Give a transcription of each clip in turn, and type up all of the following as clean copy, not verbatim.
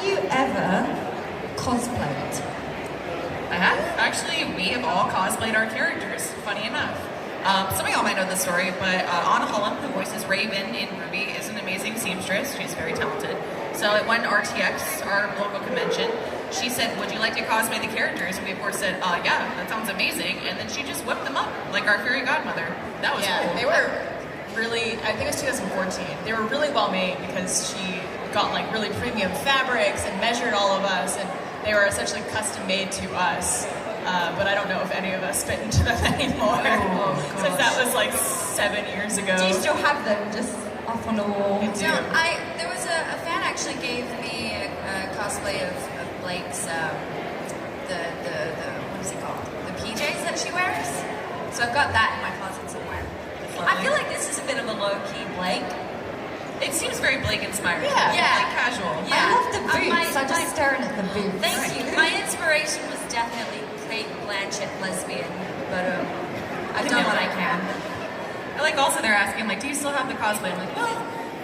you ever cosplayed? I have. Actually, we have all cosplayed our characters, funny enough. Some of y'all might know this story, but Anna Holland, who voices Raven in RWBY, is an amazing seamstress. She's very talented. So at one RTX, our local convention, she said, would you like to cosplay the characters? And we of course said, yeah, that sounds amazing. And then she just whipped them up, like our fairy godmother. That was cool. They were really, I think it was 2014. They were really well made because she got like really premium fabrics and measured all of us, and they were essentially custom made to us. But I don't know if any of us fit into them anymore. Since that was like 7 years ago. Do you still have them just up on the wall? I do. No, there was a fan actually gave me a cosplay of Blake's, the what is it called? The PJs that she wears. So I've got that in my closet somewhere. I feel like this is a bit of a low-key Blake. It seems very Blake inspired. Yeah. Like casual. Yeah. I love the boots. I'm just staring at the boots. Thank you. My inspiration was definitely Kate Blanchett lesbian, but I've done what I can. I like also they're asking, like, do you still have the cosplay? I'm like, well,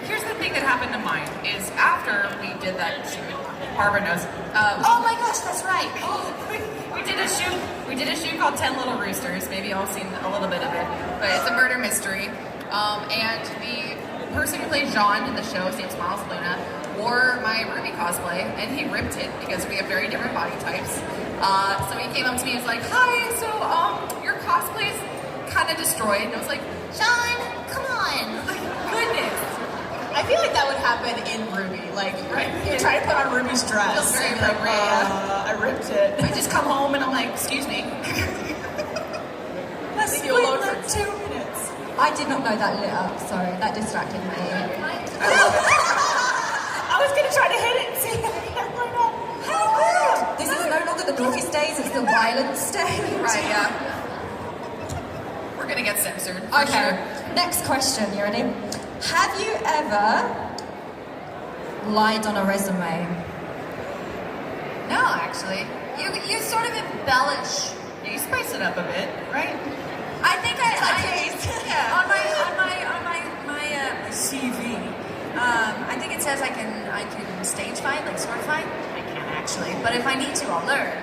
here's the thing that happened to mine, is after we did that shoot, Barbara knows. Oh my gosh, that's right. We did a shoot called 10 Little Roosters. Maybe y'all seen a little bit of it, but it's a murder mystery. And the person who played Jean in the show, his name's Miles Luna, wore my RWBY cosplay, and he ripped it because we have very different body types. So he came up to me and was like, hi, so your cosplay's kind of destroyed. And I was like, Sean, come on. Like, goodness. I feel like that would happen in RWBY. Like, you try to put on RWBY's dress. Feels very and you're like, I ripped it. I just come home and I'm like, excuse me. Let's leave you alone for 2 minutes. I did not know that lit up. Sorry, that distracted me. I was gonna try to hit it and see if it went up. How weird! This is no longer the naughty stage, it's the violent stage. Right, yeah. We're gonna get censored. For Okay, sure. next question, you ready? Have you ever lied on a resume? No, actually. You sort of embellish. You spice it up a bit, right? I think Yeah. on my CV. I think it says I can stage fight, like sword fight. I can't actually, but if I need to, I'll learn.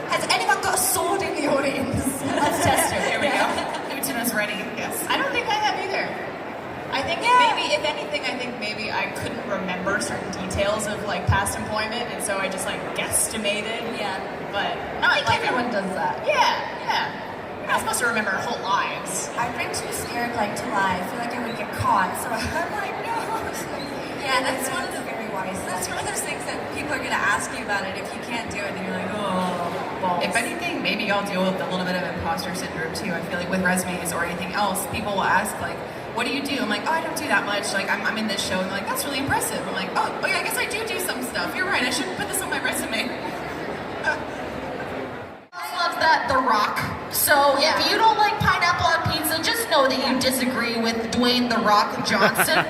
Has anyone got a sword in the audience? Let's test it. Here we go. Utina's ready. Yes. I don't think I have either. I think maybe, if anything, I think maybe I couldn't remember certain details of like past employment, and so I just like guesstimated. Yeah. But I think everyone does that. Yeah. You're not supposed to remember our whole lives. I've been too scared like to lie. I feel like I would get caught, so I'm like, no. Yeah, that's one of the very wise. That's one of those things that people are gonna ask you about it if you can't do it, then you're like, oh, balls. If anything, maybe y'all deal with a little bit of imposter syndrome too. I feel like with resumes or anything else, people will ask like, what do you do? I'm like, oh, I don't do that much. Like, I'm in this show. And they're like, that's really impressive. I'm like, oh yeah, I guess I do some stuff. You're right. I shouldn't put this on my resume. Loves that The Rock. So if you don't like pineapple on pizza, just know that you disagree with Dwayne The Rock Johnson.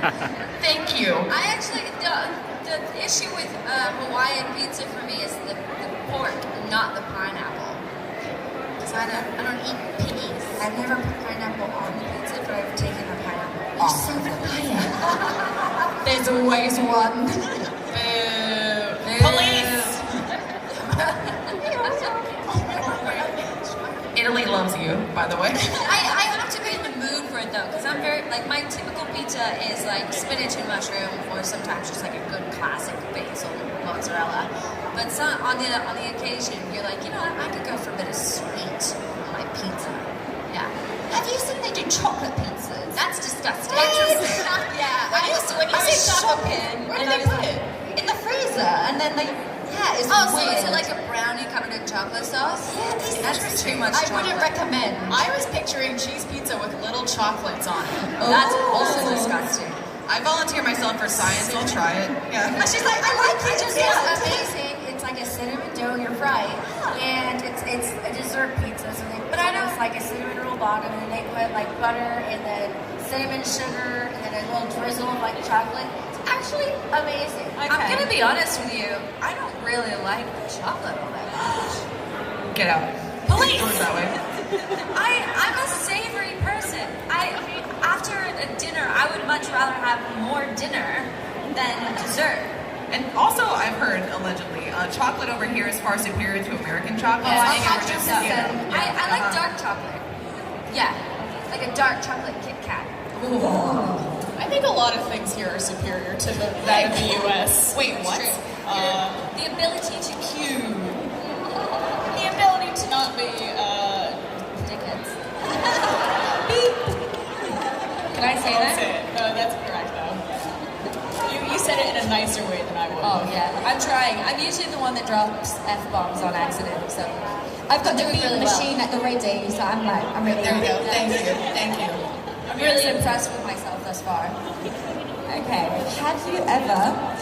Thank you. I actually, the issue with Hawaiian pizza for me is the pork, not the pineapple. Because I don't eat piggies. I've never put pineapple on the pizza, but I've taken a pineapple off. So there's always one. Police! Italy loves you, by the way. I have to be in the mood for it though, because I'm very, like, my typical pizza is like spinach and mushroom, or sometimes just like a good classic basil mozzarella. But on the occasion, you're like, you know what, I could go for a bit of sweet on my pizza. Yeah. Have you seen they do chocolate pizzas? That's disgusting. Yeah. When you say chocolate, where do they put it? In the freezer, and then they. Yeah, it's Oh, so weird. is it like a brownie covered in chocolate sauce? Yeah, it's That's interesting. too much I chocolate. wouldn't recommend. I was picturing cheese pizza with little chocolates on it. That's also disgusting. I volunteer myself for science. I'll try it. Yeah. She's like, I like it. It's amazing. It's like a cinnamon dough, you're right. And it's a dessert pizza. So but I know it's like a cinnamon roll bottom, and they put like butter and then cinnamon sugar and then a little drizzle of like chocolate. It's actually amazing. Okay. I'm gonna be honest with you. I don't really like chocolate all that much. Get out. Police! Goes that way. I'm a savory person. After a dinner, I would much rather have more dinner than dessert. And also, I've heard, allegedly, chocolate over here is far superior to American chocolate. Oh, I think we're just, 100%. I like dark chocolate. Yeah, like a dark chocolate Kit Kat. I think a lot of things here are superior to that of the U.S. Wait, That's what? true. The ability to cue The ability to not be, dickheads. Can I say I'll that? say it. That's correct, though. You said it in a nicer way than I would. Oh yeah, I'm trying. I'm usually the one that drops F-bombs on accident, so I've got the Doing beat really machine at the ready, so I'm really There we go. Thank you. Thank you. I'm really impressed with myself thus far. Okay, have you ever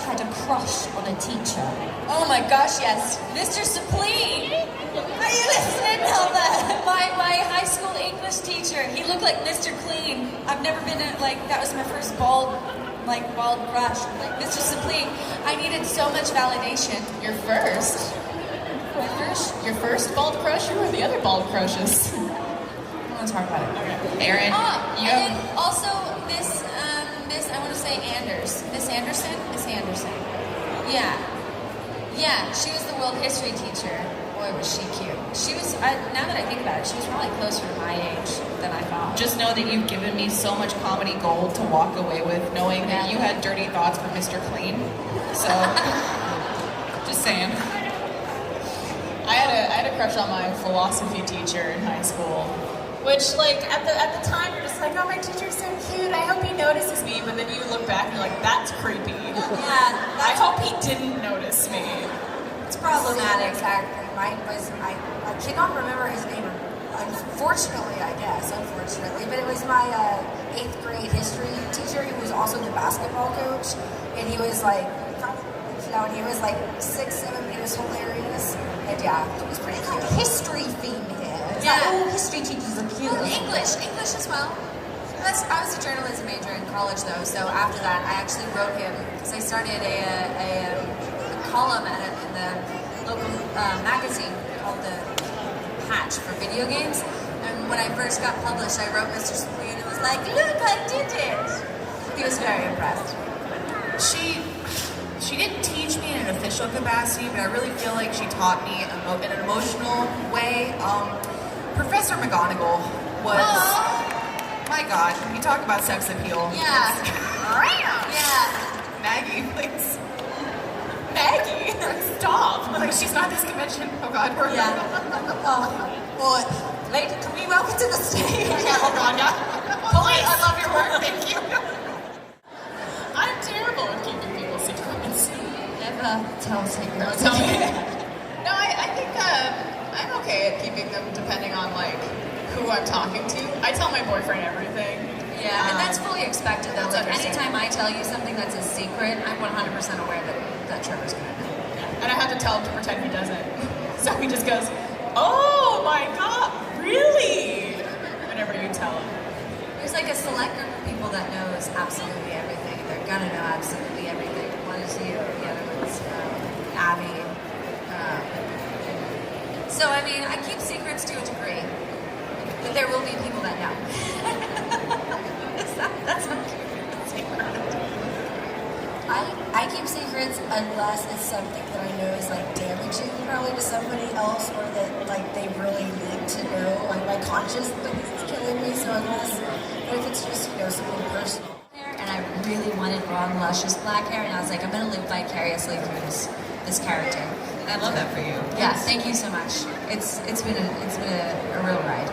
had a crush on a teacher? Oh my gosh, yes. Mr. Suplee! Are you listening, Hilda? My high school English teacher, he looked like Mr. Clean. I've never been that was my first bald crush. Like, Mr. Suplee, I needed so much validation. Your first? Your first bald crush? Who are the other bald crushes? Let's talk about it. Okay. Aaron, And you then also Miss, I want to say Anders. Miss Anderson? Miss Anderson. Yeah. Yeah, she was the world history teacher. Boy, was she cute. She was, now that I think about it, she was probably closer to my age than I thought. just know that you've given me so much comedy gold to walk away with, knowing that you had dirty thoughts for Mr. Clean. So, just saying. I had a crush on my philosophy teacher in high school, which like at the time you're just like, oh, my teacher's so cute. I hope he notices me. But then you look back and you're like, that's creepy. Yeah, I hope he didn't notice me. it's problematic. Exactly. Mine was, I cannot remember his name. Unfortunately, I guess, unfortunately, but it was my 8th grade history teacher. He was also the basketball coach, and he was like, and he was like 6'7", he was hilarious, and yeah, it was pretty cute. History theme here. Yeah. Oh, history teachers are cute. Well, English as well. I was a journalism major in college though, so after that I actually wrote him, because I started a column in the local magazine called the Hatch for video games, and when I first got published I wrote Mr. Spleen and was like, look, I did it! He was very impressed. She didn't teach me in an official capacity, but I really feel like she taught me in an emotional way. Professor McGonagall was, my God, you talk about sex appeal. Yeah. Yeah. Maggie, please. Maggie, stop. Like, she's not this convention. Oh God, we're Well, lady, can we welcome to the stage? Oh God, yeah. Police, I love your work. Thank you. I'm terrible at keeping people's secrets. Never tell secrets. Tell me. No, I think I'm okay at keeping them depending on like who I'm talking to. I tell my boyfriend everything. Yeah, and that's fully expected though. That's Like anytime understandable. I tell you something that's a secret, I'm 100% aware that Trevor's gonna know. And I have to tell him to pretend he doesn't. So he just goes, oh my God, really? Whenever you tell him. There's like a select group of people that knows absolutely everything. They're gonna know absolutely everything. One is you, the other one's Abby. So I mean, I keep secrets to a degree, but there will be people that know. That's not keeping a secret. I keep secrets unless it's something that I know is like damaging probably to somebody else, or that like they really need to know. Like my conscience is killing me. So unless, but if it's just something personal. And I really wanted long, luscious black hair, and I was like, I'm gonna live vicariously through this character. I love that for you. Yeah, thank you so much. It's been a real ride.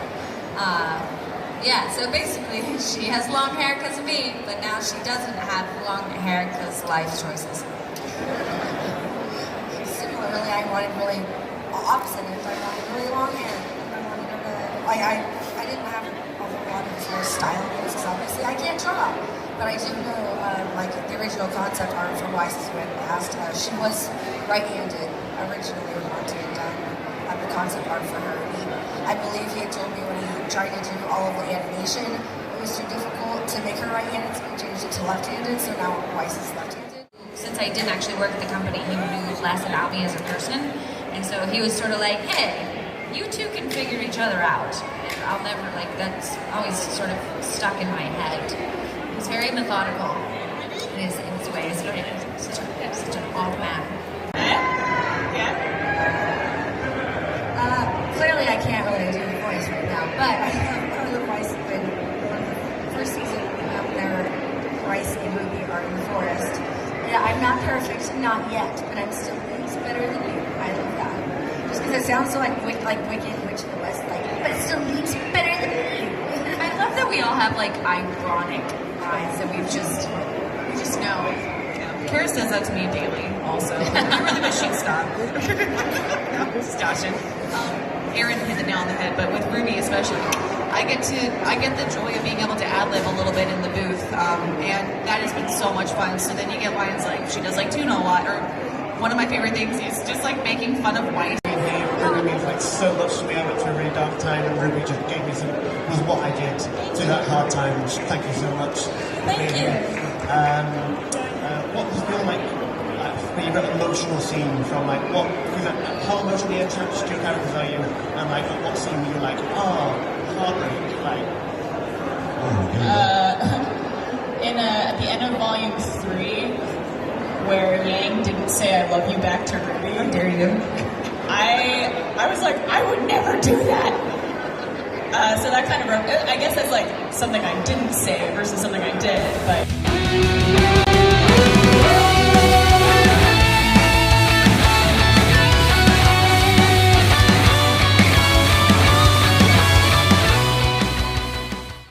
Yeah, so basically she has long hair because of me, but now she doesn't have long hair because life choices. Similarly, I wanted really opposite. I wanted really long hair. I wanted her to, like I didn't have a whole lot of style because obviously I can't draw. But I do know, like the original concept art for Wise's Win Past, she was right-handed originally when Monty had done the concept art for her. I believe he had told me when he tried to do all of the animation, it was too difficult to make her right-handed, so he changed it to left-handed, so now Weiss is left-handed. Since I didn't actually work at the company, he knew less about me as a person, and so he was sort of like, hey, you two can figure each other out. And I'll never, like, that's always sort of stuck in my head. He's very methodical in his ways, but such an awful Yeah, I'm not perfect, not yet, but I'm still leagues better than you. I love that. Just because it sounds so like Wicked Witch of the West, like, but it's still leagues better than you. I love that we all have like ironic eyes that we just know. Kara says that to me daily, also. You were the machine stop. Just joshing. Aaron hit the nail on the head, but with RWBY especially, I get the joy of being able to ad-lib a little bit in the booth, and that has been so much fun. So then you get lines like, she does like tuna a lot, or one of my favorite things is just like making fun of white. It really means like so much to me. I went through a really dark time, and RWBY just gave me was what I did through that hard time. Thank you so much. Thank you. What was your like favorite emotional scene from like what? How emotionally attached to your characters are you? And like what scene were you like, heartbreak, like? At the end of Volume 3, where Yang didn't say "I love you" back to RWBY. How dare you? I was like, I would never do that. So that kind of I guess that's like something I didn't say versus something I did, but.